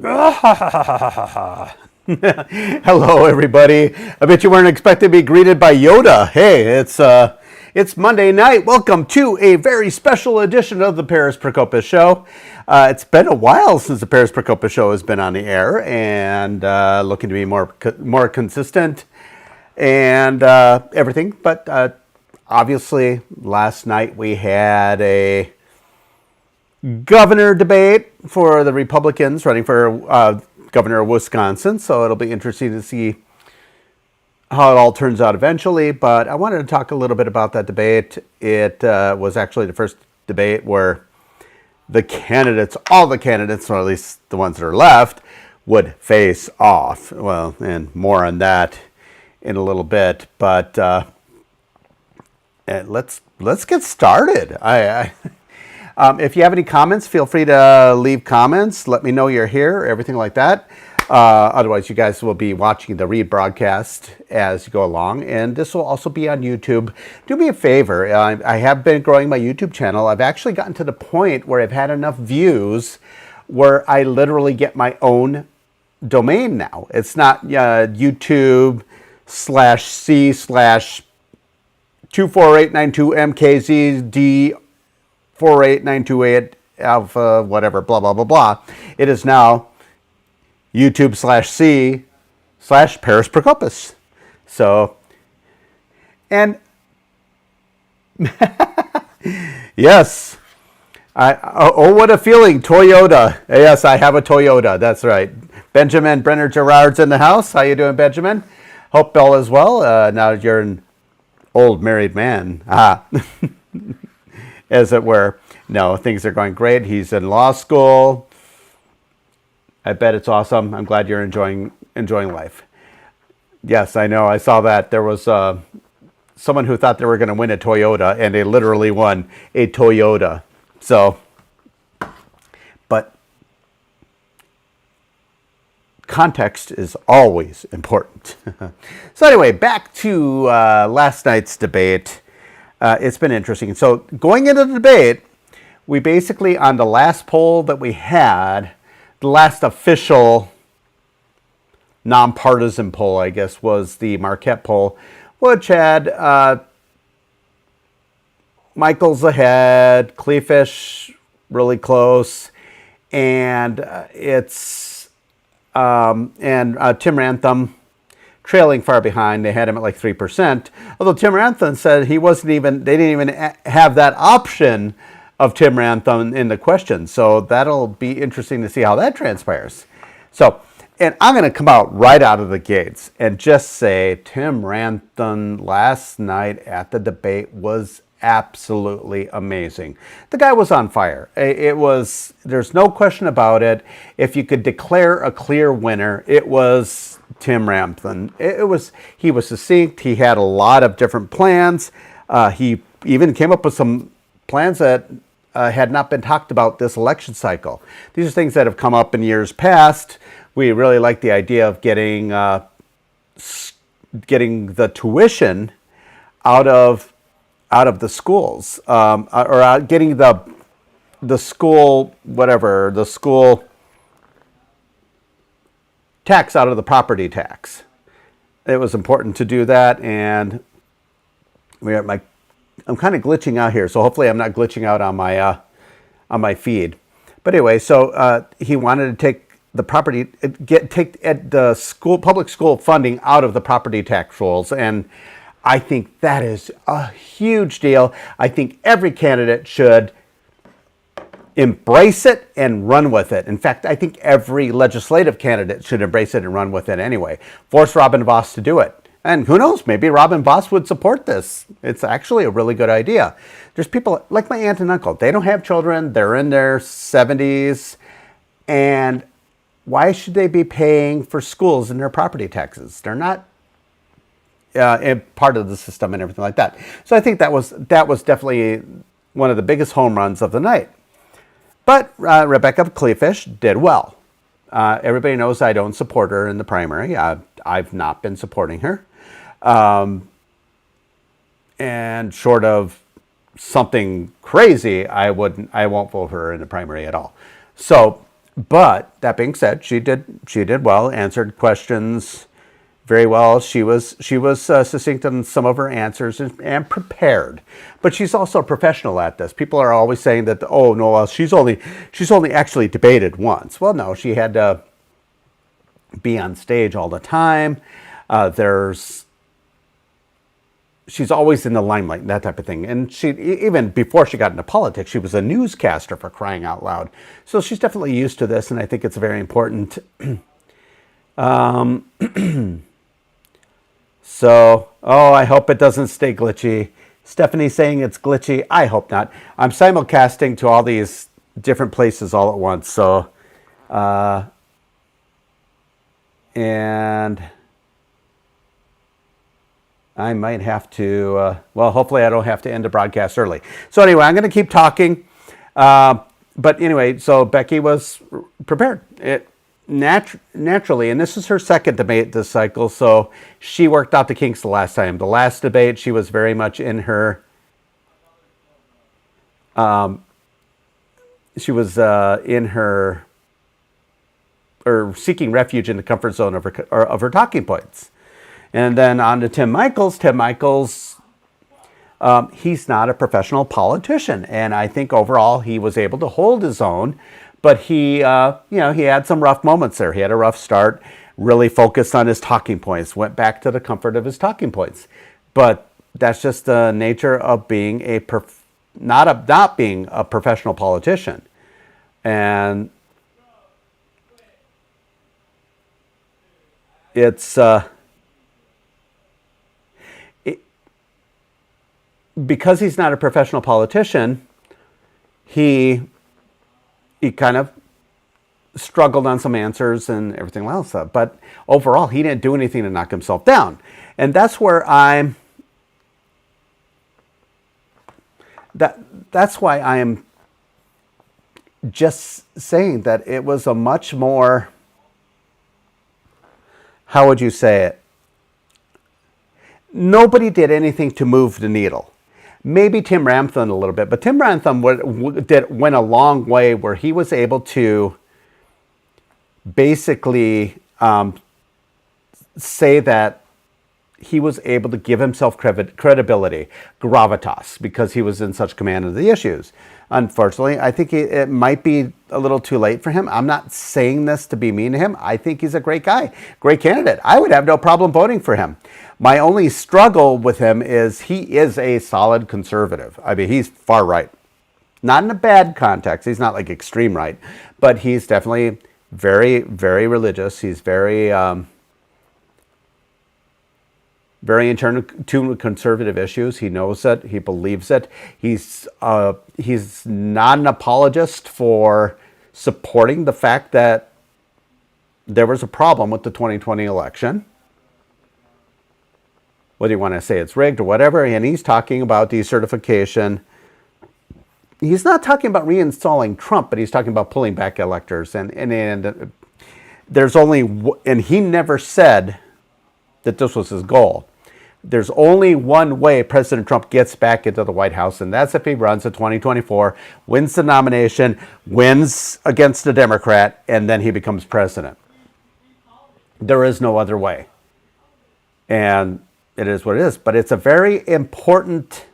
Hello, everybody. I bet you weren't expecting to be greeted by Yoda. Hey, it's Monday night. Welcome to a very special edition of the Paris Procopis Show. It's been a while since the Paris Procopis Show has been on the air, and looking to be more consistent and everything. But obviously, last night we had a governor debate for the Republicans running for governor of Wisconsin. So it'll be interesting to see how it all turns out eventually. But I wanted to talk a little bit about that debate. It was actually the first debate where all the candidates, or at least the ones that are left, would face off. Well, and more on that in a little bit. But let's get started. If you have any comments, feel free to leave comments. Let me know you're here, everything like that. Otherwise, you guys will be watching the rebroadcast as you go along. And this will also be on YouTube. Do me a favor. I have been growing my YouTube channel. I've actually gotten to the point where I've had enough views where I literally get my own domain now. It's not YouTube/C/24892MKZD 48928 alpha whatever blah blah blah blah. It is now YouTube/C/Paris Procopis. So, and yes, what a feeling. Toyota. Yes, I have a Toyota. That's right. Benjamin Brenner Gerard's in the house. How you doing, Benjamin? Hope Bell as well. Now you're an old married man. As it were. No, things are going great. He's in law school. I bet it's awesome. I'm glad you're enjoying life. Yes, I know. I saw that. There was someone who thought they were going to win a Toyota, and they literally won a Toyota. So, but context is always important. So anyway, back to last night's debate. It's been interesting. So going into the debate, we basically, on the last poll that we had, the last official nonpartisan poll, I guess, was the Marquette poll, which had Michaels ahead, Kleefisch really close, and Tim Ramthun trailing far behind. They had him at like 3%. Although Tim Ramthun said they didn't even have that option of Tim Ramthun in the question. So that'll be interesting to see how that transpires. So, and I'm going to come out right out of the gates and just say Tim Ramthun last night at the debate was absolutely amazing. The guy was on fire. There's no question about it. If you could declare a clear winner, it was Tim Ramthun. He was succinct. He had a lot of different plans. He even came up with some plans that had not been talked about this election cycle. These are things that have come up in years past. We really like the idea of getting the tuition out of the schools, or getting the school tax out of the property tax. It was important to do that, and I'm kind of glitching out here, so hopefully I'm not glitching out on my feed. But anyway, so he wanted to take the public school funding out of the property tax rolls, and I think that is a huge deal. I think every candidate should embrace it and run with it. In fact, I think every legislative candidate should embrace it and run with it anyway. Force Robin Vos to do it. And who knows, maybe Robin Vos would support this. It's actually a really good idea. There's people like my aunt and uncle. They don't have children. They're in their 70s. And why should they be paying for schools in their property taxes? They're not part of the system and everything like that. So I think that was definitely one of the biggest home runs of the night. But Rebecca Kleefisch did well. Everybody knows I don't support her in the primary. I've not been supporting her. And short of something crazy, I won't vote for her in the primary at all. So But that being said, she did well, answered questions very well. She was succinct in some of her answers and prepared. But she's also a professional at this. People are always saying that, oh no, well, she's only actually debated once. Well, no, she had to be on stage all the time. She's always in the limelight and that type of thing. And she, even before she got into politics, she was a newscaster, for crying out loud. So she's definitely used to this, and I think it's very important. So, I hope it doesn't stay glitchy. Stephanie's saying it's glitchy. I hope not. I'm simulcasting to all these different places all at once. So, and I might have to, hopefully I don't have to end the broadcast early. So anyway, I'm going to keep talking. But anyway, so Becky was prepared. Naturally, and this is her second debate this cycle, so she worked out the kinks the last time. The last debate, she was very much in her, or seeking refuge in the comfort zone of her talking points. And then on to Tim Michels. Tim Michels, he's not a professional politician, and I think overall he was able to hold his own. But he had some rough moments there. He had a rough start, really focused on his talking points, went back to the comfort of his talking points. But that's just the nature of being not being a professional politician. And it's because he's not a professional politician, he kind of struggled on some answers and everything else. But overall, he didn't do anything to knock himself down. And that's where that's why I am just saying that it was a much more, how would you say it? Nobody did anything to move the needle. Maybe Tim Ramthun a little bit, but Tim Ramthun went a long way where he was able to basically say that he was able to give himself credibility, gravitas, because he was in such command of the issues. Unfortunately, I think it might be a little too late for him. I'm not saying this to be mean to him. I think he's a great guy, great candidate. I would have no problem voting for him. My only struggle with him is he is a solid conservative. I mean, he's far right. Not in a bad context. He's not like extreme right, but he's definitely very, very religious. He's very in tune to conservative issues. He knows it. He believes it. He's not an apologist for supporting the fact that there was a problem with the 2020 election. Whether you want to say it's rigged or whatever, and he's talking about decertification. He's not talking about reinstalling Trump, but he's talking about pulling back electors. And there's only, and he never said that this was his goal. There's only one way President Trump gets back into the White House, and that's if he runs in 2024, wins the nomination, wins against a Democrat, and then he becomes president. There is no other way. And it is what it is. But it's a very important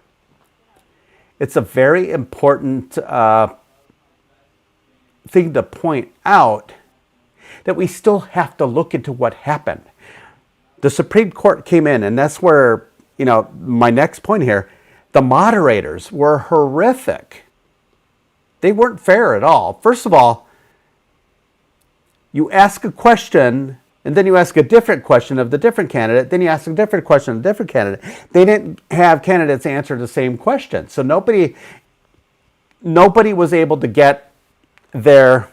thing to point out, that we still have to look into what happened. The Supreme Court came in, and that's where, my next point here, the moderators were horrific. They weren't fair at all. First of all, you ask a question, and then you ask a different question of the different candidate, then you ask a different question of the different candidate. They didn't have candidates answer the same question. So nobody was able to get their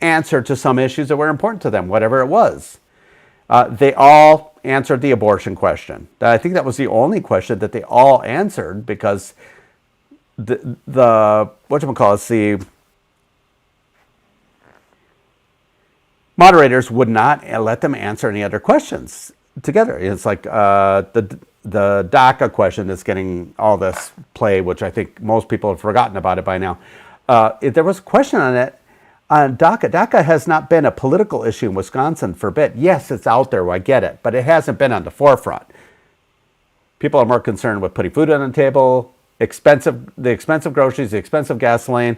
answer to some issues that were important to them, whatever it was. They all answered the abortion question. I think that was the only question that they all answered, because the moderators would not let them answer any other questions together. It's like the DACA question that's getting all this play, which I think most people have forgotten about it by now. If there was a question on it, DACA. DACA has not been a political issue in Wisconsin for a bit. Yes, it's out there, I get it, but it hasn't been on the forefront. People are more concerned with putting food on the table, the expensive groceries, the expensive gasoline.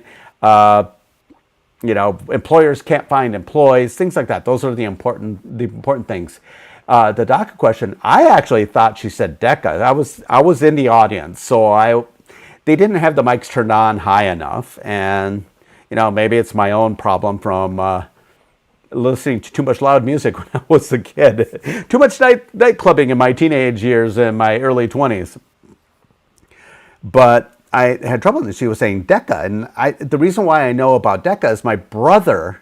Employers can't find employees, things like that. Those are the important things. The DACA question, I actually thought she said DECA. I was in the audience, so they didn't have the mics turned on high enough, and maybe it's my own problem from listening to too much loud music when I was a kid. Too much night clubbing in my teenage years and my early 20s. But I had trouble with it. She was saying DECA, and the reason why I know about DECA is my brother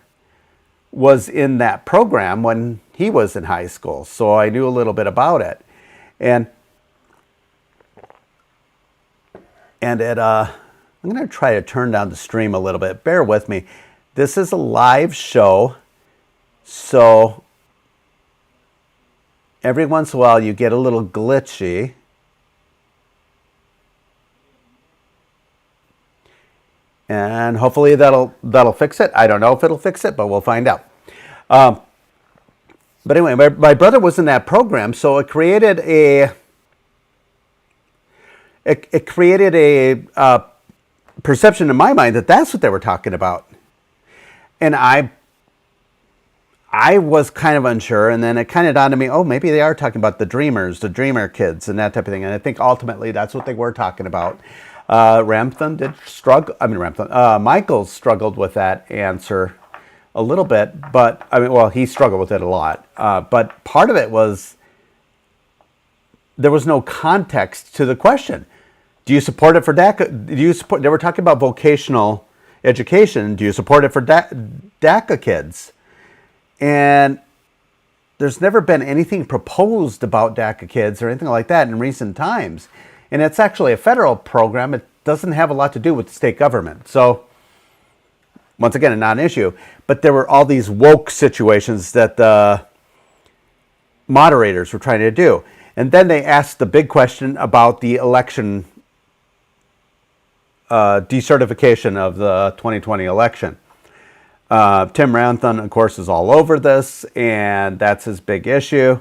was in that program when he was in high school, so I knew a little bit about it. And I'm going to try to turn down the stream a little bit. Bear with me. This is a live show, so every once in a while you get a little glitchy. And hopefully that'll fix it. I don't know if it'll fix it, but we'll find out. But anyway, my brother was in that program, so it created a perception in my mind that that's what they were talking about. And I was kind of unsure, and then it kind of dawned on me, oh, maybe they are talking about the dreamers, the dreamer kids, and that type of thing. And I think ultimately that's what they were talking about. Michael struggled with that answer a little bit, but he struggled with it a lot. But part of it was there was no context to the question. Do you support it for DACA? They were talking about vocational education. Do you support it for DACA kids? And there's never been anything proposed about DACA kids or anything like that in recent times. And it's actually a federal program. It doesn't have a lot to do with the state government. So, once again, a non-issue. But there were all these woke situations that the moderators were trying to do. And then they asked the big question about the election decertification of the 2020 election. Tim Ranthon, of course, is all over this, and that's his big issue.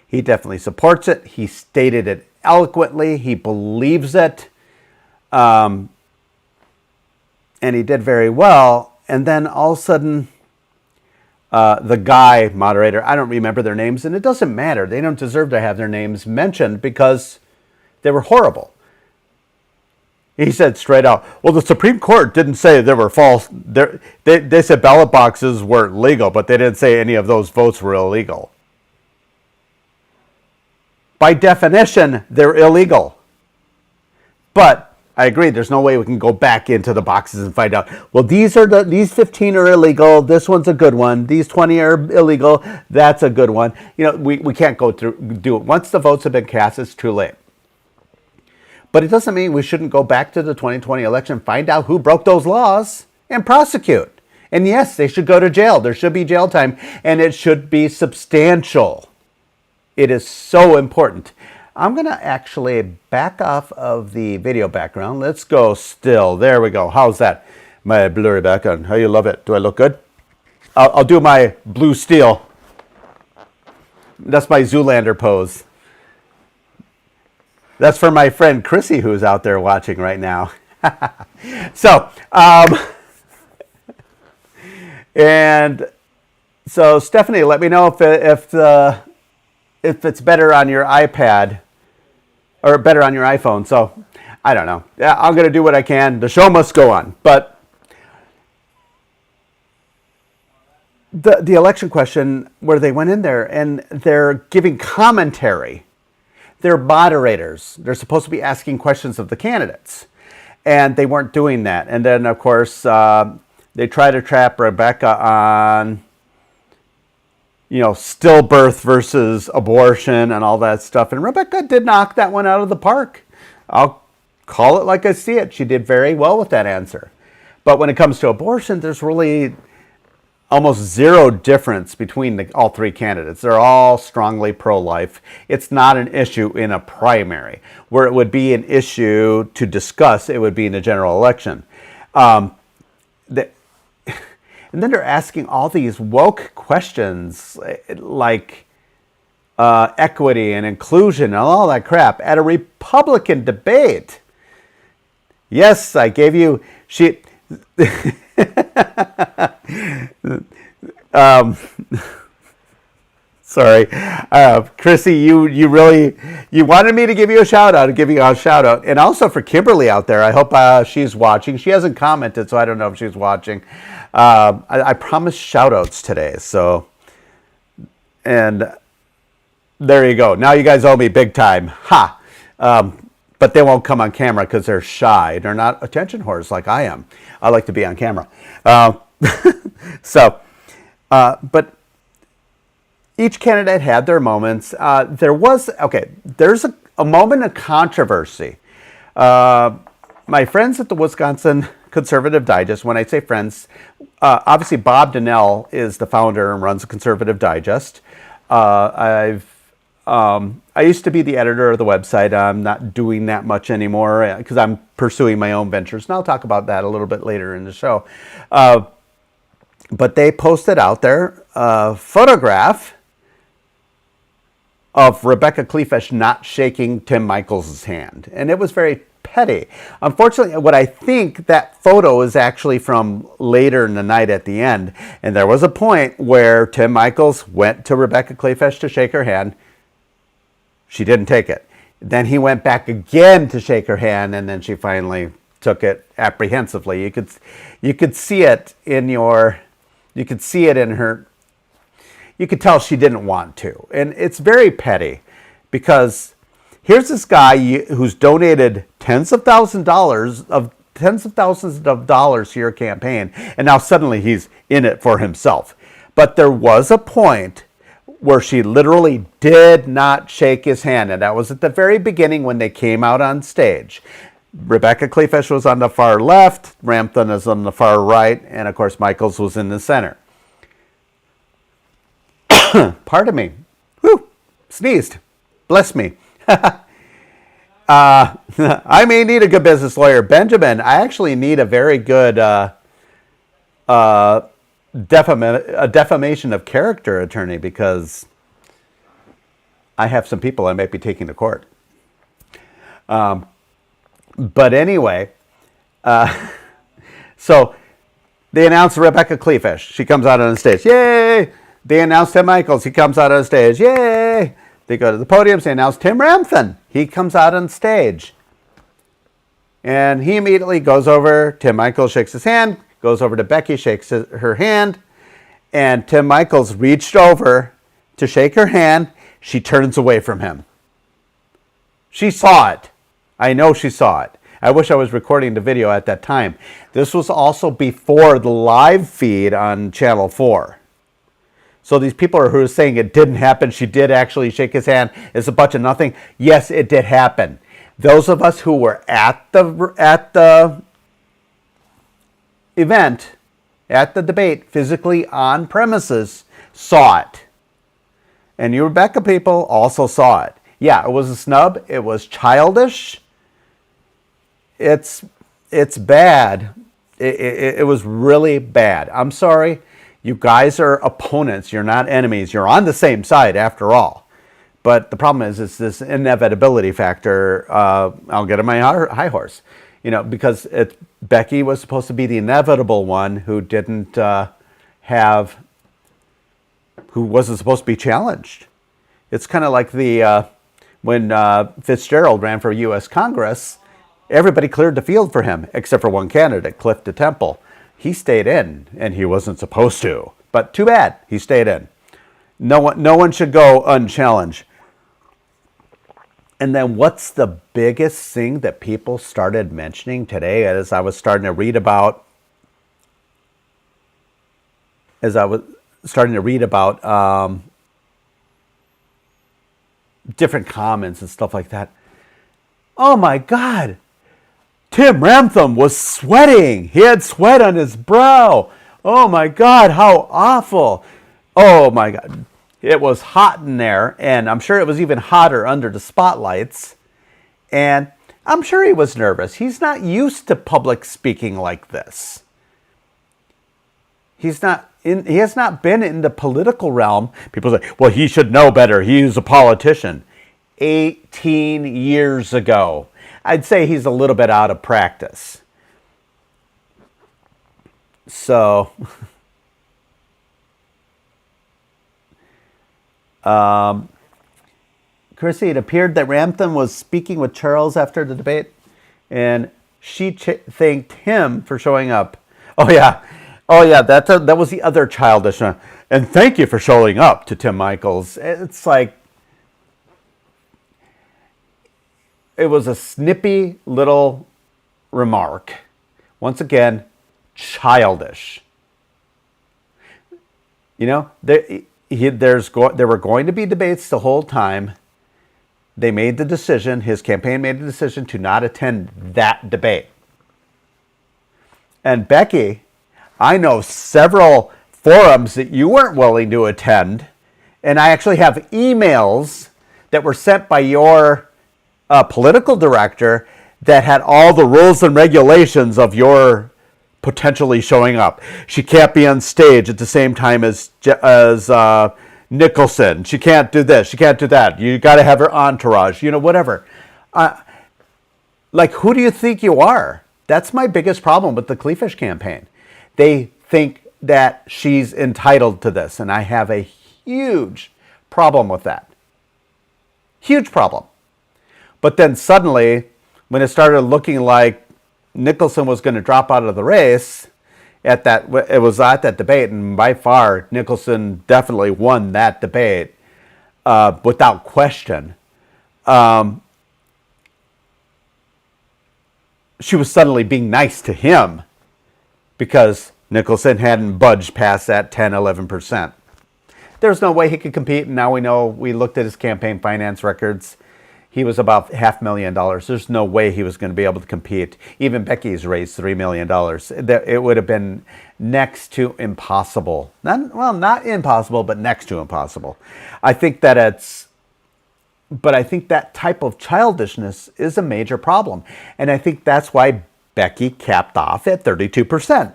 He definitely supports it. He stated it eloquently. He believes it. And he did very well. And then all of a sudden, the guy moderator, I don't remember their names, and it doesn't matter. They don't deserve to have their names mentioned because they were horrible. He said straight out, well, the Supreme Court didn't say there were false. They said ballot boxes weren't legal, but they didn't say any of those votes were illegal. By definition, they're illegal. But I agree, there's no way we can go back into the boxes and find out, well, these 15 are illegal, this one's a good one, these 20 are illegal, that's a good one. We can't go through, do it. Once the votes have been cast, it's too late. But it doesn't mean we shouldn't go back to the 2020 election, find out who broke those laws, and prosecute. And yes, they should go to jail. There should be jail time, and it should be substantial. It is so important. I'm going to actually back off of the video background. Let's go still. There we go. How's that? My blurry background. How you love it? Do I look good? I'll do my blue steel. That's my Zoolander pose. That's for my friend Chrissy, who's out there watching right now. So Stephanie, let me know if it's better on your iPad or better on your iPhone. So I don't know. Yeah, I'm going to do what I can. The show must go on. But the election question, where they went in there and they're giving commentary. They're moderators. They're supposed to be asking questions of the candidates. And they weren't doing that. And then, of course, they try to trap Rebecca on, stillbirth versus abortion and all that stuff. And Rebecca did knock that one out of the park. I'll call it like I see it. She did very well with that answer. But when it comes to abortion, there's really almost zero difference between all three candidates. They're all strongly pro-life. It's not an issue in a primary. Where it would be an issue to discuss, it would be in a general election. And And then they're asking all these woke questions like equity and inclusion and all that crap at a Republican debate. Yes, I gave you... Sorry, Chrissy, you really wanted me to give you a shout out. And also for Kimberly out there, I hope she's watching. She hasn't commented, so I don't know if she's watching. I promised shout outs today, so, and there you go. Now you guys owe me big time. Ha! But they won't come on camera because they're shy. They're not attention whores like I am. I like to be on camera. But each candidate had their moments. There's a moment of controversy. My friends at the Wisconsin Conservative Digest, when I say friends, obviously Bob Donnell is the founder and runs the Conservative Digest. I used to be the editor of the website. I'm not doing that much anymore because I'm pursuing my own ventures. And I'll talk about that a little bit later in the show. But they posted out there a photograph of Rebecca Kleefisch not shaking Tim Michels' hand. And it was very petty. Unfortunately, what I think that photo is actually from later in the night at the end. And there was a point where Tim Michels went to Rebecca Kleefisch to shake her hand. She didn't take it. Then he went back again to shake her hand, and then she finally took it apprehensively. You could see it in her. You could tell she didn't want to. And it's very petty because here's this guy who's donated tens of thousands of dollars to your campaign, and now suddenly he's in it for himself. But there was a point where she literally did not shake his hand, and that was at the very beginning when they came out on stage. Rebecca Kleefisch was on the far left, Rampton is on the far right, and of course Michels was in the center. Pardon me. Whew. Sneezed. Bless me. I may need a good business lawyer. Benjamin, I actually need a very good defamation of character attorney because I have some people I might be taking to court. But anyway, so they announced Rebecca Kleefisch. She comes out on the stage. Yay! They announced Tim Michels. He comes out on the stage. Yay! They go to the podium. They announce Tim Ramthun. He comes out on stage. And he immediately goes over. Tim Michels shakes his hand. Goes over to Becky, shakes her hand. And Tim Michels reached over to shake her hand. She turns away from him. She saw it. I know she saw it. I wish I was recording the video at that time. This was also before the live feed on Channel 4. So these people who are saying it didn't happen, she did actually shake his hand, it's a bunch of nothing. Yes, it did happen. Those of us who were at the event, at the debate, physically on premises, saw it. And you Rebecca people also saw it. Yeah, it was a snub. It was childish. It's bad. It was really bad. I'm sorry. You guys are opponents. You're not enemies. You're on the same side after all. But the problem is it's this inevitability factor. I'll get on my high horse. Because Becky was supposed to be the inevitable one who who wasn't supposed to be challenged. It's kind of like when Fitzgerald ran for U.S. Congress, everybody cleared the field for him except for one candidate, Cliff DeTemple. He stayed in, and he wasn't supposed to. But too bad, he stayed in. No one should go unchallenged. And then what's the biggest thing that people started mentioning today as I was starting to read about different comments and stuff like that. Oh my God, Tim Ramthun was sweating. He had sweat on his brow. Oh my God, how awful. Oh my God. It was hot in there, and I'm sure it was even hotter under the spotlights. And I'm sure he was nervous. He's not used to public speaking like this. He has not been in the political realm. People say, well, he should know better. He's a politician. 18 years ago. I'd say he's a little bit out of practice. So, Chrissy, it appeared that Ramthun was speaking with Charles after the debate, and she thanked him for showing up. Oh yeah, that was the other childish one. And thank you for showing up to Tim Michaels. It's like, it was a snippy little remark. Once again, childish. You know, there were going to be debates the whole time. They made the decision, his campaign made the decision to not attend that debate. And Becky, I know several forums that you weren't willing to attend, and I actually have emails that were sent by your political director that had all the rules and regulations of your potentially showing up. She can't be on stage at the same time as Nicholson. She can't do this. She can't do that. You got to have her entourage. You know, whatever. Like, who do you think you are? That's my biggest problem with the Kleefisch campaign. They think that she's entitled to this, and I have a huge problem with that. Huge problem. But then suddenly, when it started looking like Nicholson was going to drop out of the race, it was at that debate, and by far, Nicholson definitely won that debate without question. She was suddenly being nice to him because Nicholson hadn't budged past that 10, 11%. There's no way he could compete, and now we know, we looked at his campaign finance records. He was about $500,000. There's no way he was going to be able to compete. Even Becky's raised $3 million. It would have been next to impossible. Not impossible, but next to impossible. I think that type of childishness is a major problem. And I think that's why Becky capped off at 32%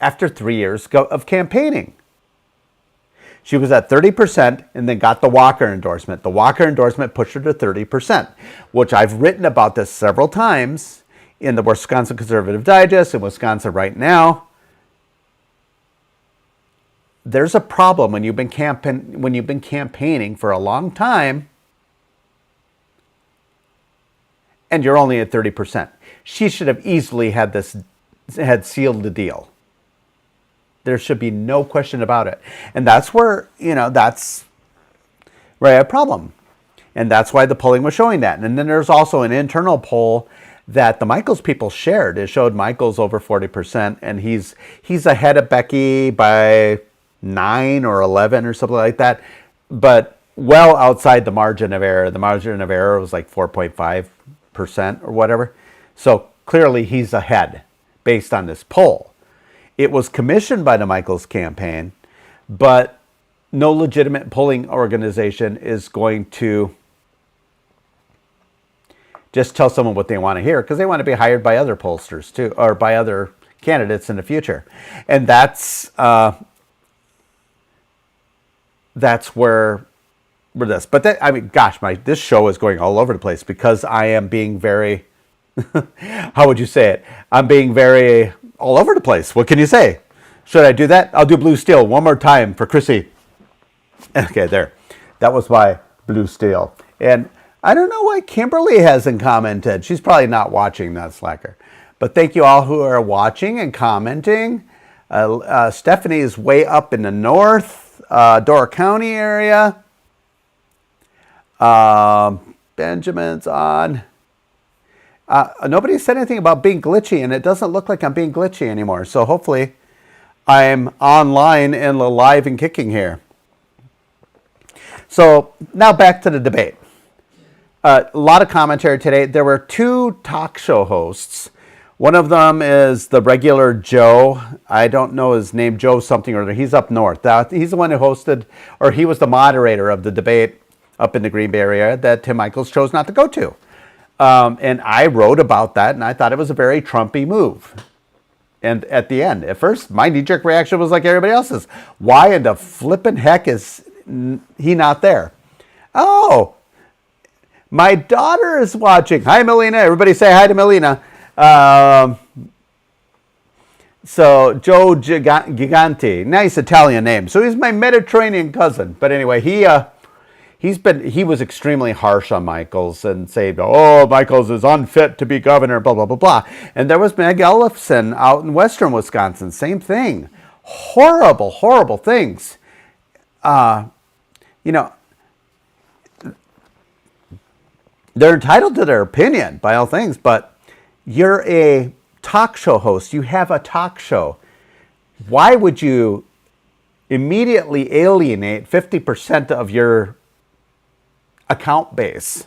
after 3 years of campaigning. She was at 30% and then got the Walker endorsement. The Walker endorsement pushed her to 30%, which I've written about this several times in the Wisconsin Conservative Digest, in Wisconsin Right Now. There's a problem when you've been campaigning for a long time and you're only at 30%. She should have easily had sealed the deal. There should be no question about it. And that's where, that's where I have a problem. And that's why the polling was showing that. And then there's also an internal poll that the Michaels people shared. It showed Michaels over 40%, and he's ahead of Becky by 9 or 11 or something like that, but well outside the margin of error. The margin of error was like 4.5% or whatever. So clearly he's ahead based on this poll. It was commissioned by the Michaels campaign, but no legitimate polling organization is going to just tell someone what they want to hear, because they want to be hired by other pollsters too, or by other candidates in the future. And that's where this. But this show is going all over the place because I am being very, how would you say it? I'm being very all over the place. What can you say? Should I do that? I'll do Blue Steel one more time for Chrissy. Okay, there. That was my Blue Steel. And I don't know why Kimberly hasn't commented. She's probably not watching, that slacker. But thank you all who are watching and commenting. Stephanie is way up in the north, Door County area. Benjamin's on. Nobody said anything about being glitchy, and it doesn't look like I'm being glitchy anymore. So hopefully I'm online and alive and kicking here. So now back to the debate. A lot of commentary today. There were two talk show hosts. One of them is the regular Joe. I don't know his name, Joe something or other. He's up north. He's the one who hosted, or he was the moderator of the debate up in the Green Bay area that Tim Michaels chose not to go to. And I wrote about that, and I thought it was a very Trumpy move. And at the end, at first, my knee-jerk reaction was like everybody else's. Why in the flippin' heck is he not there? Oh, my daughter is watching. Hi, Melina. Everybody say hi to Melina. So Joe Gigante, nice Italian name. So he's my Mediterranean cousin. But anyway, he was extremely harsh on Michaels and said, oh, Michaels is unfit to be governor, blah, blah, blah, blah. And there was Meg Ellefson out in western Wisconsin, same thing. Horrible, horrible things. They're entitled to their opinion by all things, but you're a talk show host. You have a talk show. Why would you immediately alienate 50% of your account base?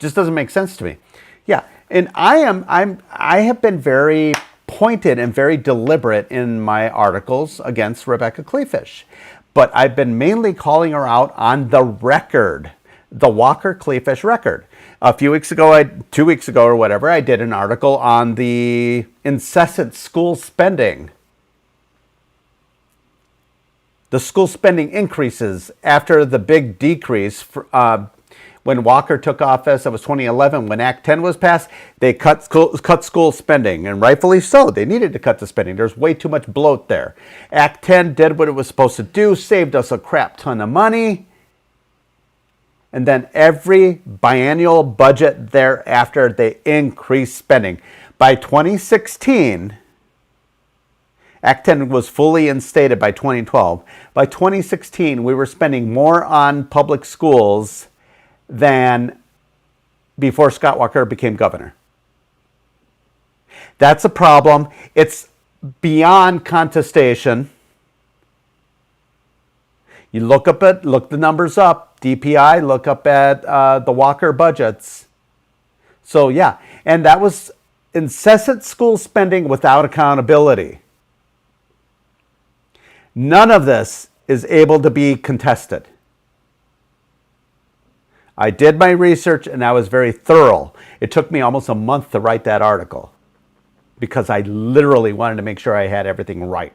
Just doesn't make sense to me. Yeah, and I have been very pointed and very deliberate in my articles against Rebecca Kleefisch, but I've been mainly calling her out on the record, the Walker-Kleefisch record. A few weeks ago, 2 weeks ago or whatever, I did an article on the incessant school spending. The school spending increases after the big decrease when Walker took office. It was 2011 when Act 10 was passed. They cut school spending, and rightfully so. They needed to cut the spending. There's way too much bloat there. Act 10 did what it was supposed to do, saved us a crap ton of money. And then every biennial budget thereafter, they increased spending. By 2016, Act 10 was fully instated by 2012. By 2016, we were spending more on public schools than before Scott Walker became governor. That's a problem. It's beyond contestation. You look the numbers up. DPI, look up at the Walker budgets. So yeah, and that was incessant school spending without accountability. None of this is able to be contested. I did my research and I was very thorough. It took me almost a month to write that article because I literally wanted to make sure I had everything right.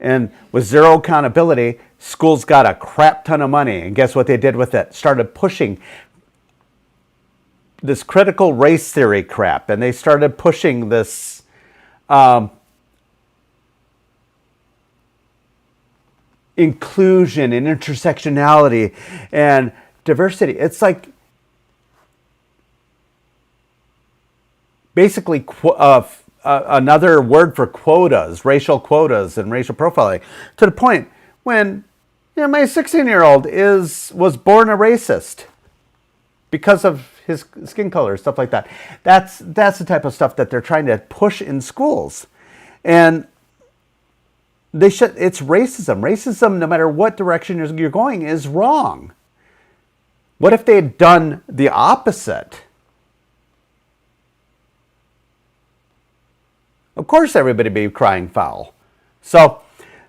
And with zero accountability, schools got a crap ton of money. And guess what they did with it? Started pushing this critical race theory crap. And they started pushing this inclusion and intersectionality and diversity. It's like basically another word for quotas, racial quotas and racial profiling, to the point when my 16-year-old was born a racist because of his skin color, stuff like that. That's the type of stuff that they're trying to push in schools. And it's racism. Racism, no matter what direction you're going, is wrong. What if they had done the opposite? Of course, everybody would be crying foul. So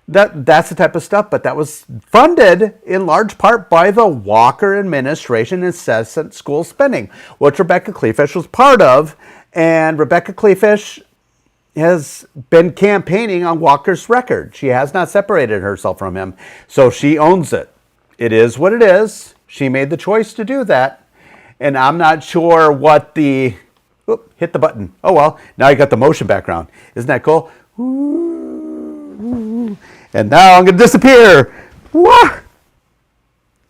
that's the type of stuff, but that was funded in large part by the Walker administration incessant school spending, which Rebecca Kleefisch was part of. And Rebecca Kleefisch has been campaigning on Walker's record. She has not separated herself from him, so she owns it. It is what it is. She made the choice to do that, and I'm not sure what the... Oop, hit the button. Oh, well, now you got the motion background. Isn't that cool? Ooh. And now I'm going to disappear. Wah!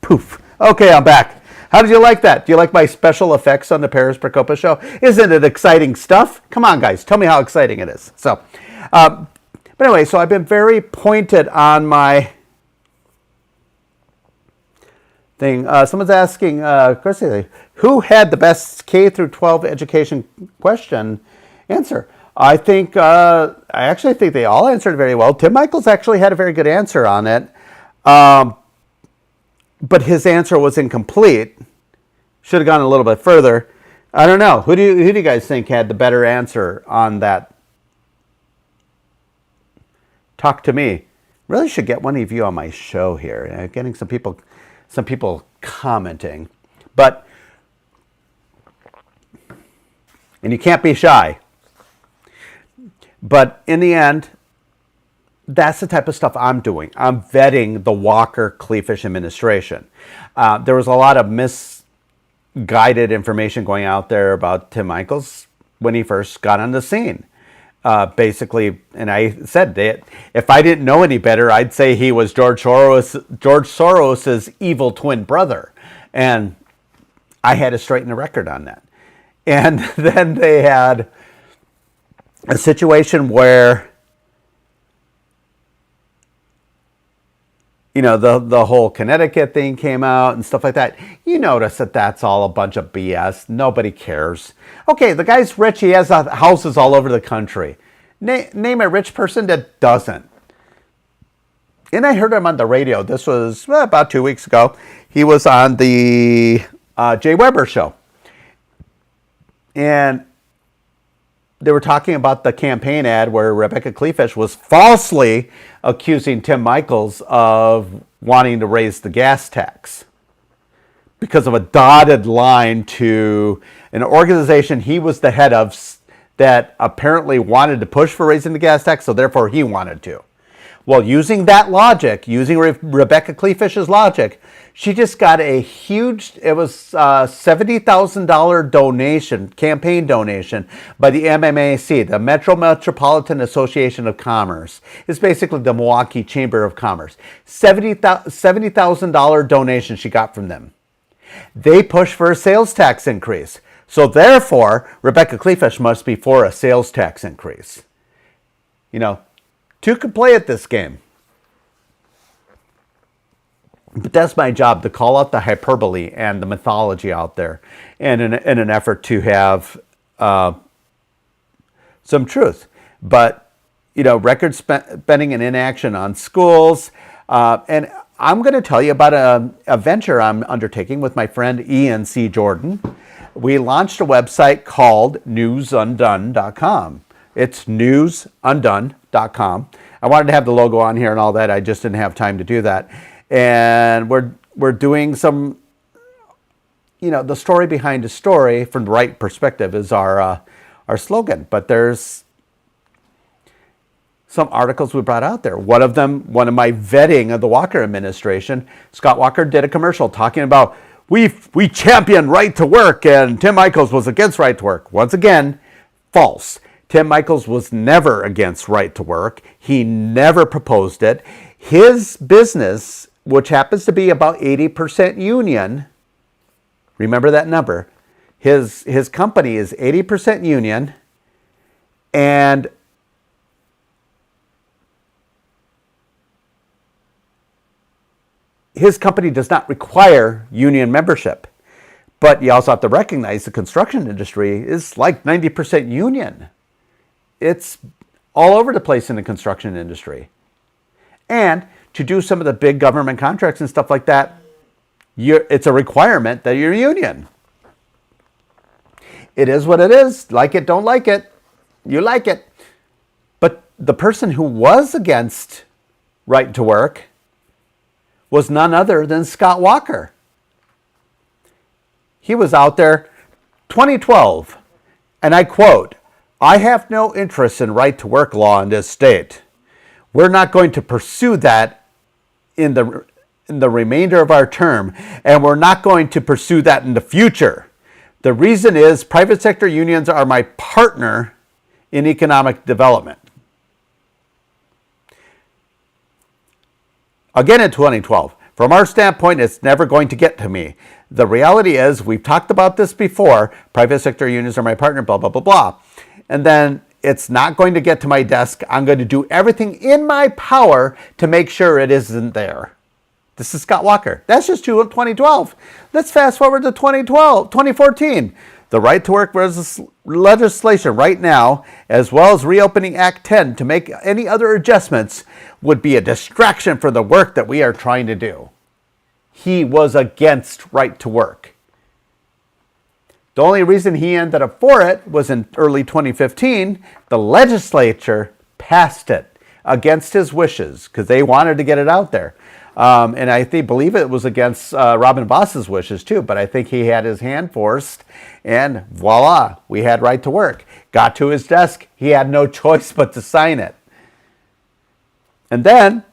Poof. Okay, I'm back. How did you like that? Do you like my special effects on the Paris Procopis Show? Isn't it exciting stuff? Come on, guys. Tell me how exciting it is. So, but anyway, so I've been very pointed on my thing. Someone's asking, who had the best K through 12 education question answer? I actually think they all answered very well. Tim Michaels actually had a very good answer on it, but his answer was incomplete. Should have gone a little bit further. I don't know. Who do you guys think had the better answer on that? Talk to me. Really should get one of you on my show here. Getting some people commenting. But And you can't be shy. But in the end, that's the type of stuff I'm doing. I'm vetting the Walker-Kleefisch administration. There was a lot of misguided information going out there about Tim Michels when he first got on the scene. Basically, and I said that if I didn't know any better, I'd say he was George Soros's evil twin brother. And I had to straighten the record on that. And then they had a situation where, you know, the whole Connecticut thing came out and stuff like that. You notice that that's all a bunch of BS. Nobody cares. Okay, the guy's rich. He has houses all over the country. Name a rich person that doesn't. And I heard him on the radio. This was about 2 weeks ago. He was on the Jay Weber show. And they were talking about the campaign ad where Rebecca Kleefisch was falsely accusing Tim Michels of wanting to raise the gas tax because of a dotted line to an organization he was the head of that apparently wanted to push for raising the gas tax, so therefore he wanted to. Well, using that logic, using Rebecca Kleefisch's logic, she just got a huge, it was $70,000 donation, campaign donation by the MMAC, the Metropolitan Association of Commerce. It's basically the Milwaukee Chamber of Commerce. $70,000 donation she got from them. They pushed for a sales tax increase. So therefore, Rebecca Kleefisch must be for a sales tax increase. You know, two could play at this game. But that's my job, to call out the hyperbole and the mythology out there and in an effort to have some truth. But, you know, record spending and inaction on schools. And I'm going to tell you about a venture I'm undertaking with my friend Ian C. Jordan. We launched a website called newsundone.com. It's newsundone.com. I wanted to have the logo on here and all that. I just didn't have time to do that. And we're doing some, you know, the story behind a story from the right perspective is our slogan. But there's some articles we brought out there. One of my vetting of the Walker administration, Scott Walker did a commercial talking about we champion right to work and Tim Michels was against right to work. Once again, false. Tim Michels was never against right to work. He never proposed it. His business, which happens to be about 80% union, remember that number, his company is 80% union, and his company does not require union membership. But you also have to recognize the construction industry is like 90% union. It's all over the place in the construction industry. And to do some of the big government contracts and stuff like that, it's a requirement that you're union. It is what it is. Like it, don't like it. You like it. But the person who was against right to work was none other than Scott Walker. He was out there 2012, and I quote, "I have no interest in right to work law in this state. We're not going to pursue that in the remainder of our term, and we're not going to pursue that in the future. The reason is private sector unions are my partner in economic development." Again in 2012, from our standpoint, it's never going to get to me. The reality is, we've talked about this before, private sector unions are my partner, blah, blah, blah, blah. And then it's not going to get to my desk. I'm going to do everything in my power to make sure it isn't there. This is Scott Walker. That's just 2012. Let's fast forward to 2014. The right to work legislation right now, as well as reopening Act 10 to make any other adjustments, would be a distraction for the work that we are trying to do. He was against right to work. The only reason he ended up for it was in early 2015, the legislature passed it against his wishes because they wanted to get it out there. And I believe it was against Robin Voss's wishes too, but I think he had his hand forced, and voila, we had right to work. Got to his desk, he had no choice but to sign it. And then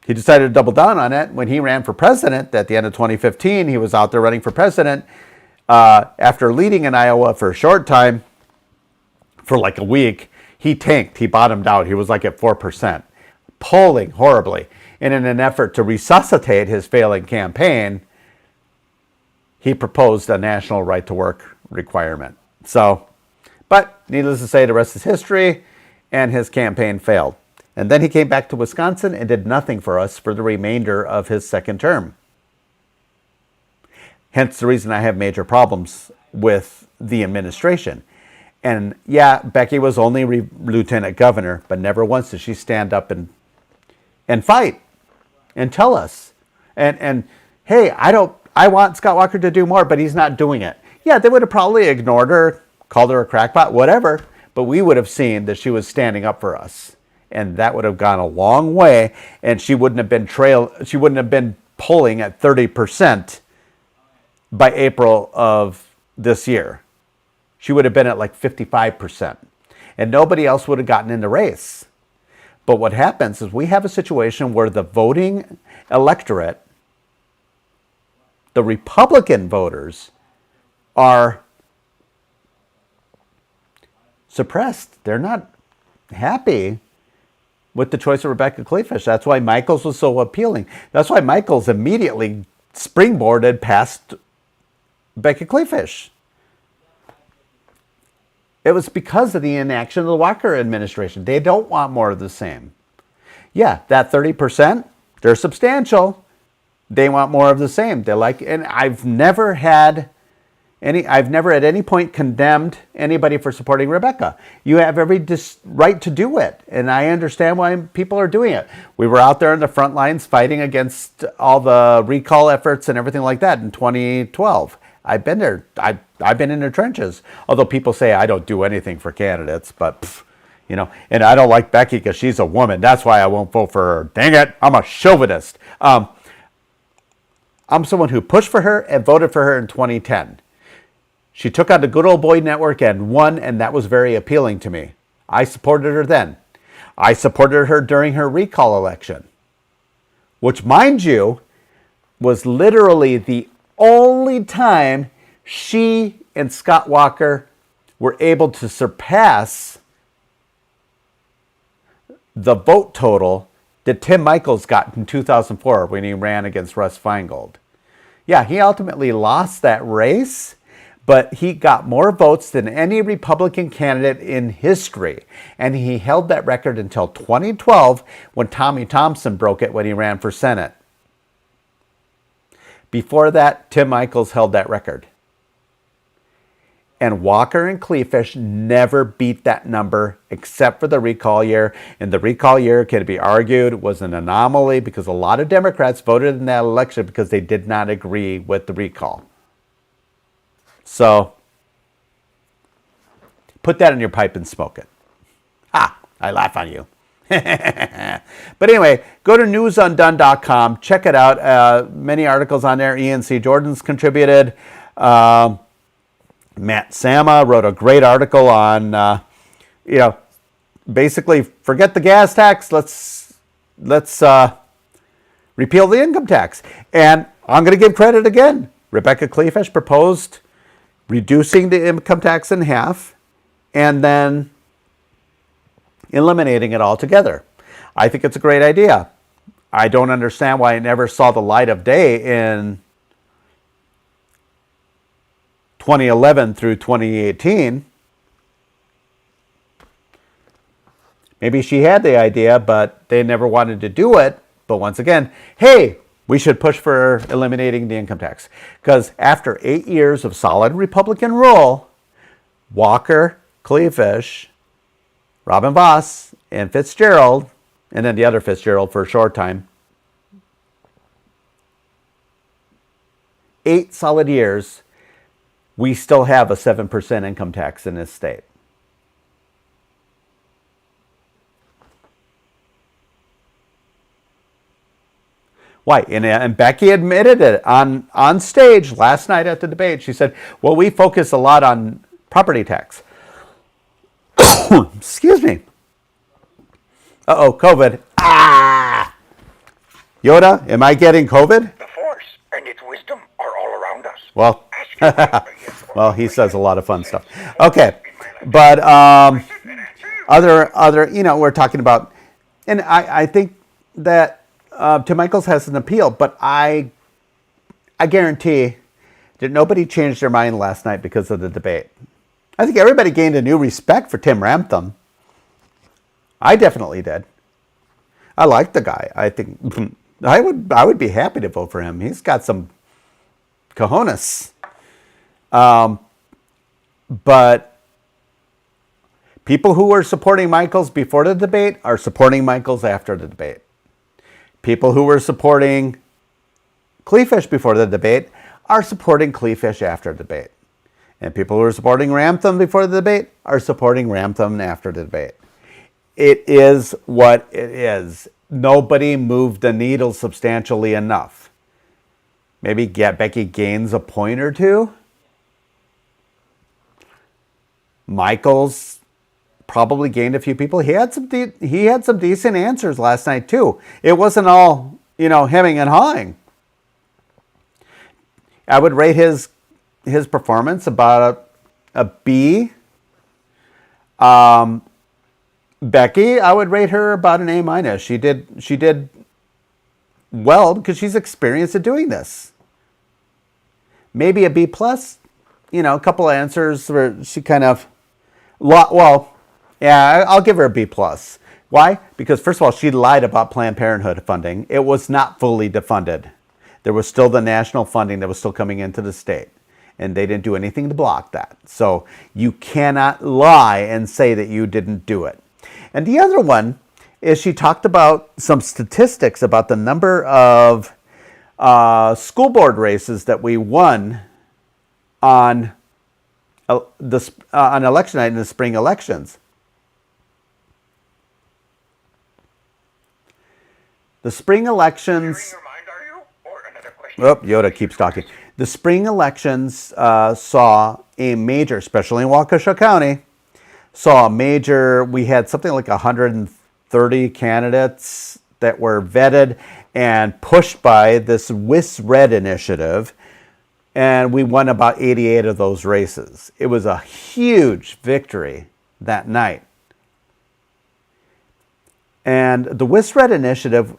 he decided to double down on it when he ran for president at the end of 2015. He was out there running for president after leading in Iowa for a short time, for like a week. He tanked, he bottomed out, he was like at 4%, polling horribly. And in an effort to resuscitate his failing campaign, he proposed a national right to work requirement. So, but needless to say, the rest is history, and his campaign failed. And then he came back to Wisconsin and did nothing for us for the remainder of his second term. Hence the reason I have major problems with the administration. And yeah, Becky was only lieutenant governor, but never once did she stand up and fight and tell us. And hey, I want Scott Walker to do more, but he's not doing it. Yeah, they would have probably ignored her, called her a crackpot, whatever, but we would have seen that she was standing up for us. And that would have gone a long way, and she wouldn't have been polling at 30% by April of this year. She would have been at like 55%. And nobody else would have gotten in the race. But what happens is we have a situation where the voting electorate, the Republican voters, are suppressed. They're not happy with the choice of Rebecca Kleefisch. That's why Michaels was so appealing. That's why Michaels immediately springboarded past Rebecca Kleefisch. It was because of the inaction of the Walker administration. They don't want more of the same. Yeah, that 30%, they're substantial. They want more of the same. They like, and I've never at any point condemned anybody for supporting Rebecca. You have every right to do it, and I understand why people are doing it. We were out there in the front lines fighting against all the recall efforts and everything like that in 2012. I've been there. I've been in the trenches. Although people say I don't do anything for candidates, but and I don't like Becky because she's a woman. That's why I won't vote for her. Dang it, I'm a chauvinist. I'm someone who pushed for her and voted for her in 2010. She took on the good old boy network and won, and that was very appealing to me. I supported her then. I supported her during her recall election, which, mind you, was literally the only time she and Scott Walker were able to surpass the vote total that Tim Michaels got in 2004 when he ran against Russ Feingold. Yeah, he ultimately lost that race, but he got more votes than any Republican candidate in history. And he held that record until 2012 when Tommy Thompson broke it when he ran for Senate. Before that, Tim Michaels held that record. And Walker and Kleefisch never beat that number except for the recall year. And the recall year, can be argued, was an anomaly because a lot of Democrats voted in that election because they did not agree with the recall. So, put that in your pipe and smoke it. Ha! I laugh on you. But anyway, go to newsundone.com. Check it out. Many articles on there. Ian C. Jordan's contributed. Matt Sama wrote a great article on, basically forget the gas tax. Let's repeal the income tax. And I'm going to give credit again. Rebecca Kleefisch proposed reducing the income tax in half and then eliminating it altogether. I think it's a great idea. I don't understand why it never saw the light of day in 2011 through 2018. Maybe she had the idea, but they never wanted to do it. But once again, hey, we should push for eliminating the income tax. Because after 8 years of solid Republican rule, Walker, Kleefisch, Robin Voss, and Fitzgerald, and then the other Fitzgerald for a short time, 8 solid years, we still have a 7% income tax in this state. Why? And Becky admitted it on stage last night at the debate. She said, well, we focus a lot on property tax. Excuse me. Uh-oh, COVID. Ah! Yoda, am I getting COVID? The Force and its wisdom are all around us. Well, well, he says a lot of fun stuff. Okay, but other, we're talking about, and I think that Tim Michaels has an appeal, but I guarantee that nobody changed their mind last night because of the debate. I think everybody gained a new respect for Tim Ramthun. I definitely did. I like the guy. I think I would be happy to vote for him. He's got some cojones. But people who were supporting Michaels before the debate are supporting Michaels after the debate. People who were supporting Kleefisch before the debate are supporting Kleefisch after the debate. And people who were supporting Ramthun before the debate are supporting Ramthun after the debate. It is what it is. Nobody moved the needle substantially enough. Maybe Becky gains a point or two. Michaels probably gained a few people. He had some decent answers last night too. It wasn't all, hemming and hawing. I would rate his performance about a B. Becky, I would rate her about an A-. She did well because she's experienced at doing this. Maybe a B+. A couple of answers where she kind of, I'll give her a B+. Why? Because first of all, she lied about Planned Parenthood funding. It was not fully defunded. There was still the national funding that was still coming into the state. And they didn't do anything to block that. So you cannot lie and say that you didn't do it. And the other one is she talked about some statistics about the number of school board races that we won on election night in the spring elections. The spring elections. Oh, Yoda keeps talking. The spring elections saw a major, especially in Waukesha County, we had something like 130 candidates that were vetted and pushed by this WIS-RED initiative, and we won about 88 of those races. It was a huge victory that night. And the WIS-RED initiative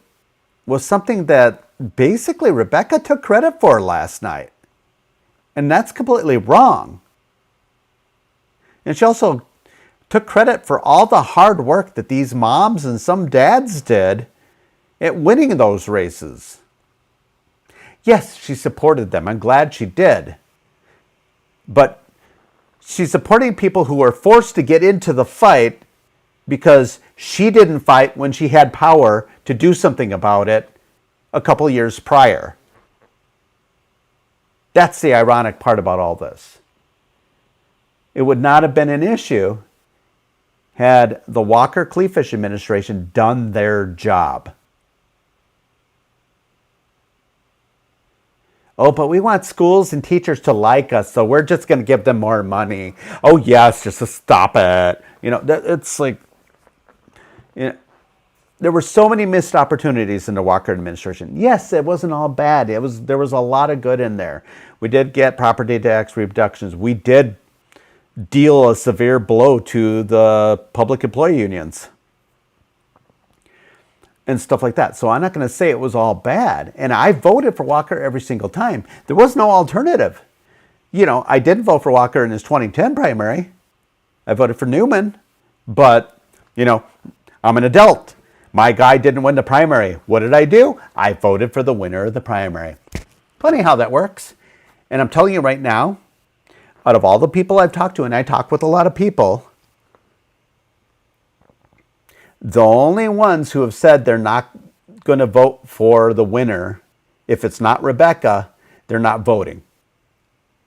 was something that basically Rebecca took credit for last night. And that's completely wrong. And she also took credit for all the hard work that these moms and some dads did at winning those races. Yes, she supported them. I'm glad she did. But she's supporting people who were forced to get into the fight because she didn't fight when she had power to do something about it a couple years prior. That's the ironic part about all this. It would not have been an issue had the Walker-Kleefisch administration done their job. Oh, but we want schools and teachers to like us, so we're just going to give them more money. Oh, yes, just to stop it. It's like, there were so many missed opportunities in the Walker administration. Yes, it wasn't all bad. There was a lot of good in there. We did get property tax reductions. We did deal a severe blow to the public employee unions and stuff like that. So I'm not going to say it was all bad. And I voted for Walker every single time. There was no alternative. I did vote for Walker in his 2010 primary. I voted for Newman. But, I'm an adult. My guy didn't win the primary. What did I do? I voted for the winner of the primary. Funny how that works. And I'm telling you right now, out of all the people I've talked to, and I talk with a lot of people, the only ones who have said they're not going to vote for the winner, if it's not Rebecca, they're not voting.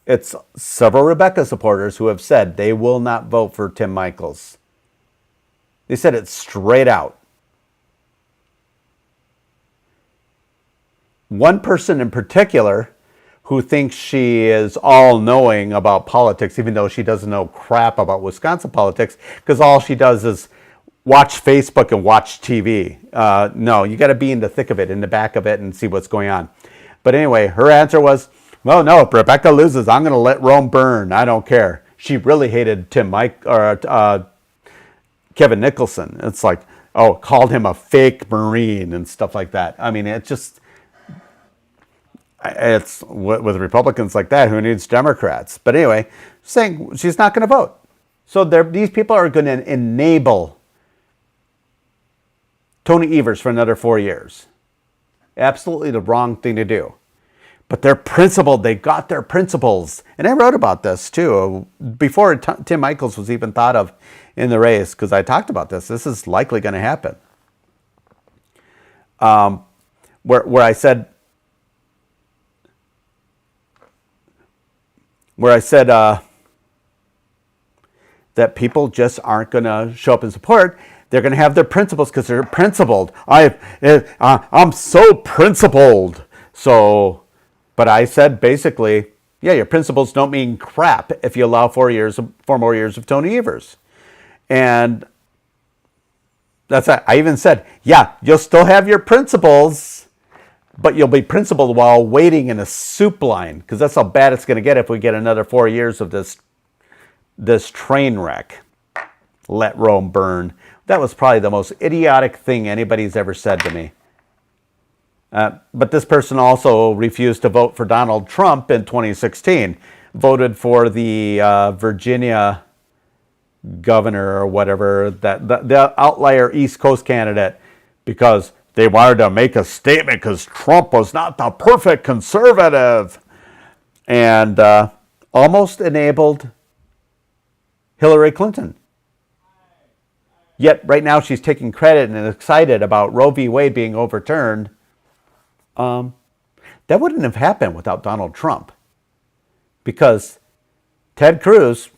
It's several Rebecca supporters who have said they will not vote for Tim Michaels. They said it straight out. one person in particular who thinks she is all-knowing about politics, even though she doesn't know crap about Wisconsin politics, because all she does is watch Facebook and watch TV. No, you got to be in the thick of it, in the back of it, and see what's going on. But anyway, her answer was, well, no, if Rebecca loses, I'm going to let Rome burn. I don't care. She really hated Kevin Nicholson. It's like, oh, called him a fake Marine and stuff like that. I mean, it's with Republicans like that, who needs Democrats? But anyway, saying she's not going to vote. So these people are going to enable Tony Evers for another 4 years. Absolutely the wrong thing to do. But they're principled. They got their principles. And I wrote about this too, before Tim Michels was even thought of in the race, because I talked about this. This is likely going to happen. Where I said that people just aren't going to show up in support. They're going to have their principles because they're principled. I'm so principled. So, but I said basically, yeah, your principles don't mean crap if you allow 4 more years of Tony Evers. And I even said, yeah, you'll still have your principles, but you'll be principled while waiting in a soup line, because that's how bad it's going to get if we get another 4 years of this train wreck. Let Rome burn. That was probably the most idiotic thing anybody's ever said to me. But this person also refused to vote for Donald Trump in 2016. Voted for the Virginia governor or whatever, the outlier East Coast candidate, because they wanted to make a statement because Trump was not the perfect conservative, and almost enabled Hillary Clinton. Yet right now she's taking credit and excited about Roe v. Wade being overturned. That wouldn't have happened without Donald Trump, because Ted Cruz,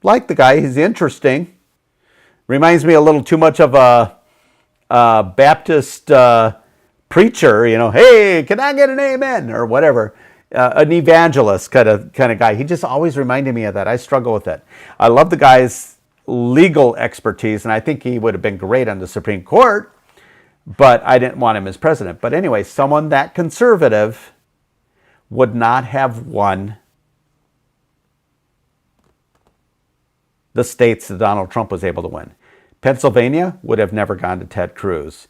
like the guy, he's interesting. Reminds me a little too much of a Baptist preacher, hey, can I get an amen or whatever, an evangelist kind of guy. He just always reminded me of that. I struggle with it. I love the guy's legal expertise, and I think he would have been great on the Supreme Court, but I didn't want him as president. But anyway, someone that conservative would not have won the states that Donald Trump was able to win. Pennsylvania would have never gone to Ted Cruz.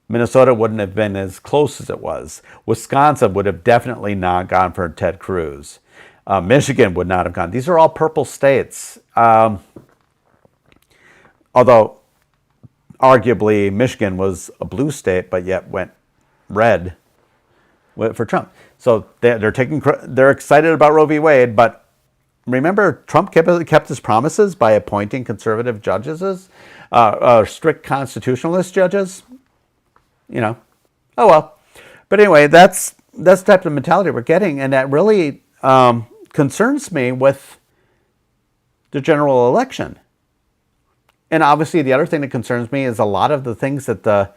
Minnesota wouldn't have been as close as it was. Wisconsin would have definitely not gone for Ted Cruz. Michigan would not have gone. These are all purple states. Although, arguably, Michigan was a blue state, but yet went red for Trump. So they're excited about Roe v. Wade, but remember, Trump kept his promises by appointing conservative judges, strict constitutionalist judges. Oh well. But anyway, that's the type of mentality we're getting, and that really concerns me with the general election. And obviously, the other thing that concerns me is a lot of the things that the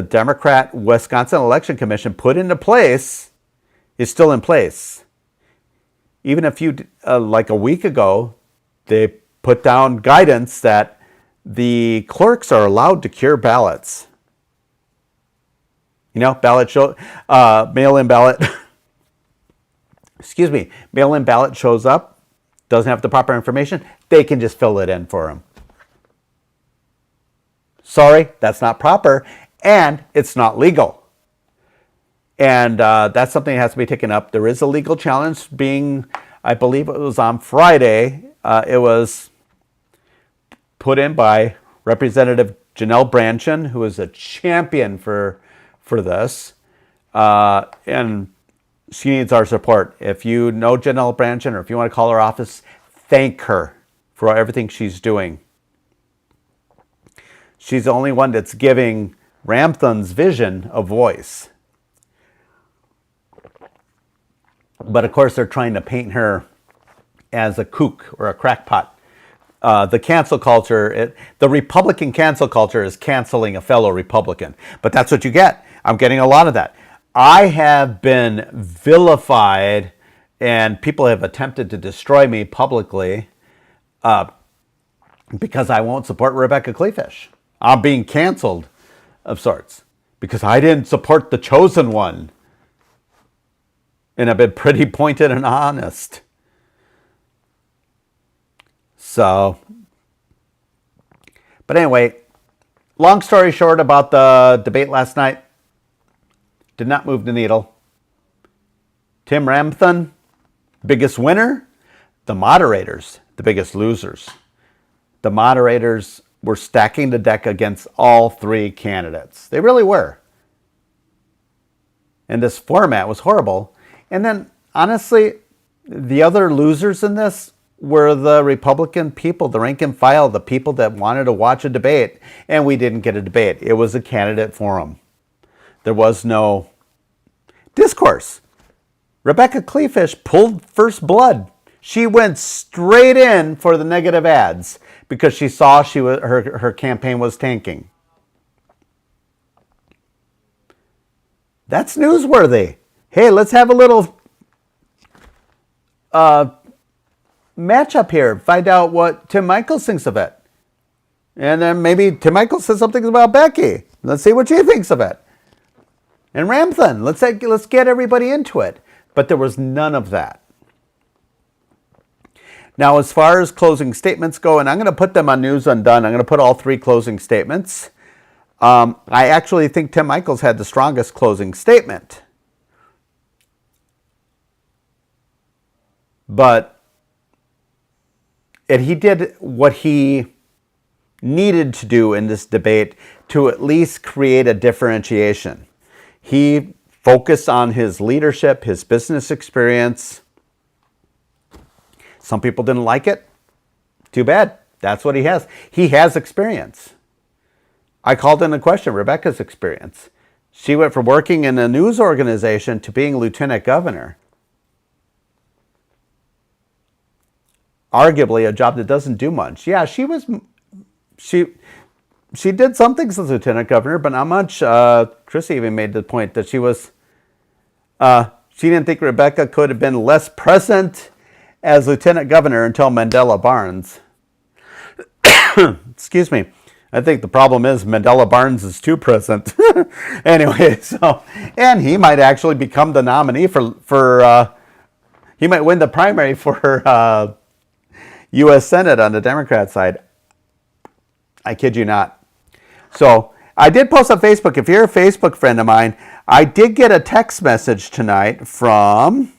Democrat Wisconsin Election Commission put into place is still in place. Even like a week ago, they put down guidance that the clerks are allowed to cure ballots. Mail-in ballot. Mail-in ballot shows up, doesn't have the proper information. They can just fill it in for them. Sorry, that's not proper, and it's not legal. And that's something that has to be taken up. There is a legal challenge being, I believe it was on Friday, it was put in by Representative Janelle Brandtjen, who is a champion for this. And she needs our support. If you know Janelle Brandtjen, or if you want to call her office, thank her for everything she's doing. She's the only one that's giving Ramthun's vision a voice. But of course, they're trying to paint her as a kook or a crackpot. the cancel culture, the Republican cancel culture is canceling a fellow Republican. But that's what you get. I'm getting a lot of that. I have been vilified, and people have attempted to destroy me publicly because I won't support Rebecca Kleefisch. I'm being canceled of sorts because I didn't support the chosen one. And I've been pretty pointed and honest. So, but anyway, long story short about the debate last night, did not move the needle. Tim Ramthun, biggest winner. The moderators, the biggest losers. The moderators were stacking the deck against all three candidates. They really were. And this format was horrible. And then, honestly, the other losers in this were the Republican people, the rank and file, the people that wanted to watch a debate. And we didn't get a debate. It was a candidate forum. There was no discourse. Rebecca Kleefisch pulled first blood. She went straight in for the negative ads because she saw her campaign was tanking. That's newsworthy. Hey, let's have a little matchup here. Find out what Tim Michaels thinks of it. And then maybe Tim Michaels says something about Becky. Let's see what she thinks of it. And Ramthun, let's get everybody into it. But there was none of that. Now, as far as closing statements go, and I'm going to put them on News Undone. I'm going to put all three closing statements. I actually think Tim Michaels had the strongest closing statement. And he did what he needed to do in this debate to at least create a differentiation. He focused on his leadership, his business experience. Some people didn't like it. Too bad. That's what he has. He has experience. I called into question Rebecca's experience. She went from working in a news organization to being lieutenant governor. Arguably a job that doesn't do much. Yeah, she did some things as lieutenant governor, but not much. Chrissy even made the point that she didn't think Rebecca could have been less present as lieutenant governor until Mandela Barnes. Excuse me. I think the problem is Mandela Barnes is too present. Anyway, and he might actually become the nominee for he might win the primary for U.S. Senate on the Democrat side. I kid you not. So I did post on Facebook. If you're a Facebook friend of mine, I did get a text message tonight from,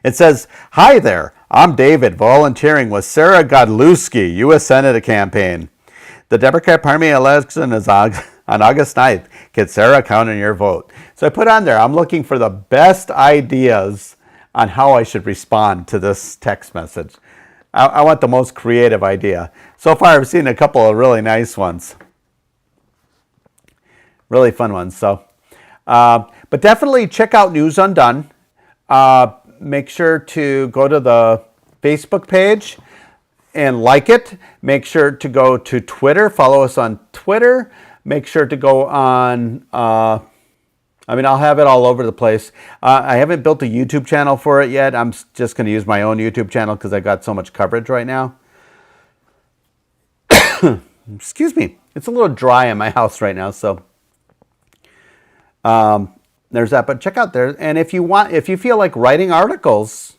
it says, "Hi there, I'm David, volunteering with Sarah Godlewski, U.S. Senate campaign. The Democrat primary election is on August 9th. Can Sarah count on your vote?" So I put on there, I'm looking for the best ideas on how I should respond to this text message. I want the most creative idea. So far, I've seen a couple of really nice ones. Really fun ones. So, but definitely check out News Undone. Make sure to go to the Facebook page and like it. Make sure to go to Twitter. Follow us on Twitter. Make sure to go on... I'll have it all over the place. I haven't built a YouTube channel for it yet. I'm just going to use my own YouTube channel because I got so much coverage right now. Excuse me. It's a little dry in my house right now, so there's that. But check out there. And if you feel like writing articles,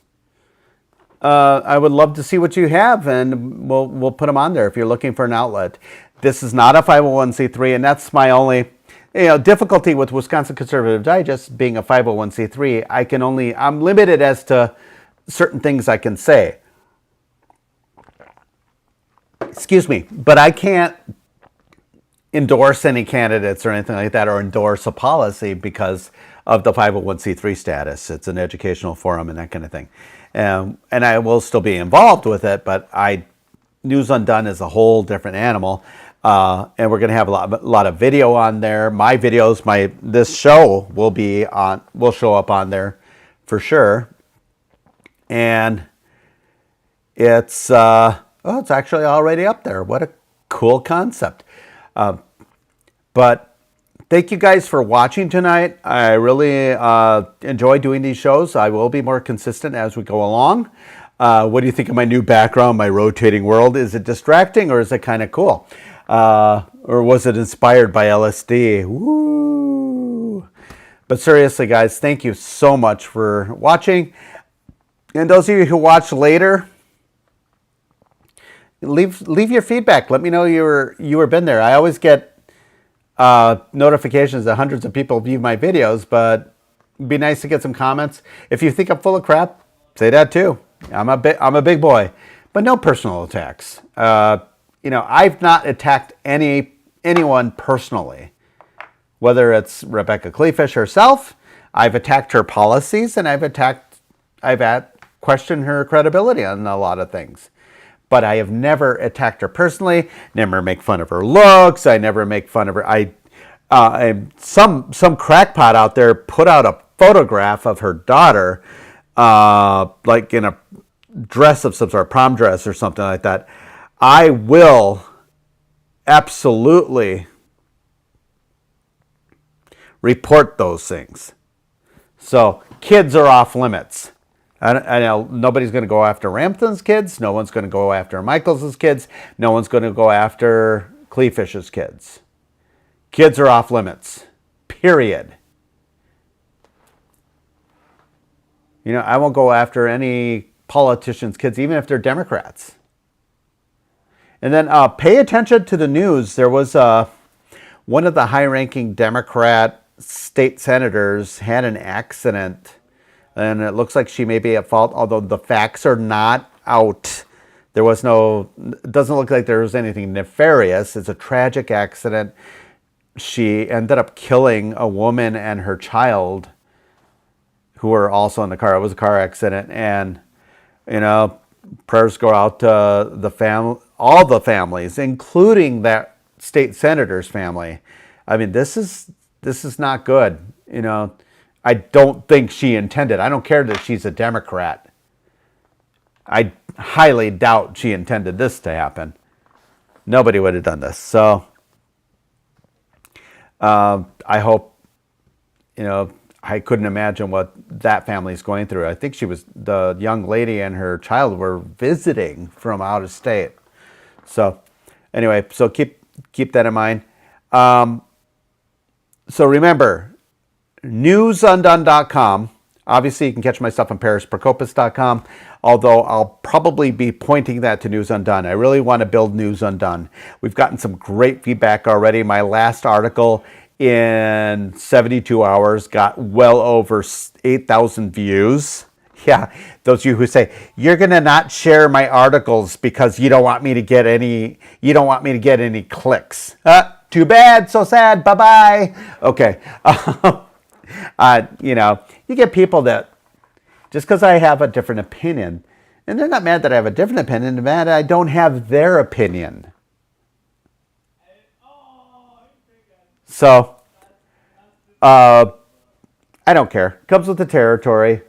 I would love to see what you have, and we'll put them on there if you're looking for an outlet. This is not a 501c3, and that's my only difficulty with Wisconsin Conservative Digest being a 501c3. I'm limited as to certain things I can say. Excuse me, but I can't endorse any candidates or anything like that, or endorse a policy because of the 501c3 status. It's an educational forum and that kind of thing. And I will still be involved with it, but News Undone is a whole different animal. And we're going to have a lot of video on there. My videos, this show will show up on there for sure. And It's it's actually already up there. What a cool concept. But thank you guys for watching tonight. I really enjoy doing these shows. I will be more consistent as we go along. What do you think of my new background, my rotating world? Is it distracting or is it kind of cool? Or was it inspired by LSD? Woo! But seriously, guys, thank you so much for watching. And those of you who watch later, leave your feedback. Let me know you were been there. I always get notifications that hundreds of people view my videos, but it'd be nice to get some comments. If you think I'm full of crap, say that too. I'm a big boy, but no personal attacks. I've not attacked anyone personally. Whether it's Rebecca Kleefisch herself, I've attacked her policies, and I've questioned her credibility on a lot of things. But I have never attacked her personally. Never make fun of her looks. I never make fun of her. Some crackpot out there put out a photograph of her daughter, like in a dress of some sort, prom dress or something like that. I will absolutely report those things. So kids are off limits. I know nobody's going to go after Rampton's kids. No one's going to go after Michaels' kids. No one's going to go after Kleefisch's kids. Kids are off limits. Period. I won't go after any politicians' kids, even if they're Democrats. And then pay attention to the news. There was one of the high-ranking Democrat state senators had an accident, and it looks like she may be at fault, although the facts are not out. It doesn't look like there was anything nefarious. It's a tragic accident. She ended up killing a woman and her child who were also in the car. It was a car accident, and prayers go out to all the families, including that state senator's family. I mean, this is not good. I don't think she intended. I don't care that she's a Democrat. I highly doubt she intended this to happen. Nobody would have done this. So I hope, I couldn't imagine what that family's going through. I think the young lady and her child were visiting from out of state. So anyway, so keep that in mind. So remember, newsundone.com. Obviously, you can catch my stuff on parisprocopis.com, although I'll probably be pointing that to News Undone. I really want to build News Undone. We've gotten some great feedback already. My last article in 72 hours got well over 8,000 views. Yeah, those of you who say, you're going to not share my articles because you don't want me to get any clicks. Too bad, so sad, bye-bye. Okay. You get people that, just because I have a different opinion, and they're not mad that I have a different opinion, they're mad I don't have their opinion. So, I don't care. Comes with the territory.